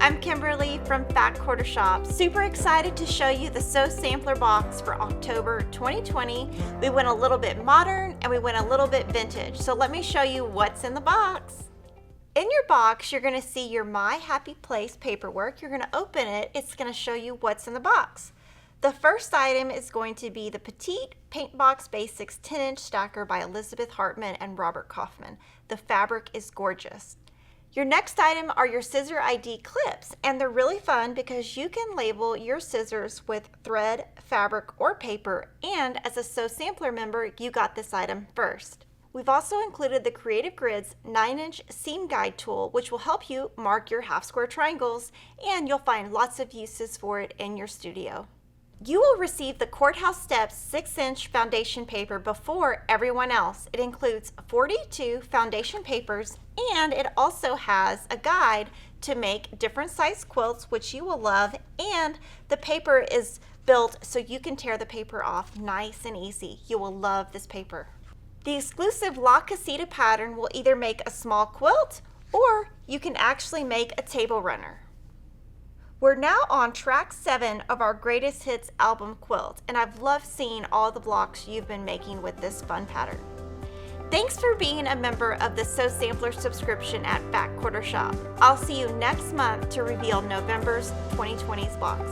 I'm Kimberly from Fat Quarter Shop. Super excited to show you the Sew Sampler box for October 2020. We went a little bit modern and we went a little bit vintage. So let me show you what's in the box. In your box, you're going to see your My Happy Place paperwork. You're going to open it. It's going to show you what's in the box. The first item is going to be the Petite PAINTBOX Basics 10-inch stacker by Elizabeth Hartman and Robert Kaufman. The fabric is gorgeous. Your next item are your scissor ID clips, and they're really fun because you can label your scissors with thread, fabric, or paper, and as a Sew Sampler member, you got this item first. We've also included the Creative Grids 9-inch seam guide tool, which will help you mark your half square triangles, and you'll find lots of uses for it in your studio. You will receive the Courthouse Steps 6-inch foundation paper before everyone else. It includes 42 foundation papers, and it also has a guide to make different size quilts, which you will love, and the paper is built so you can tear the paper off nice and easy. You will love this paper. The exclusive La CASITA pattern will either make a small quilt or you can actually make a table runner. We're now on track 7 of our Greatest Hits album quilt, and I've loved seeing all the blocks you've been making with this fun pattern. Thanks for being a member of the Sew Sampler subscription at Fat Quarter Shop. I'll see you next month to reveal November's 2020's box.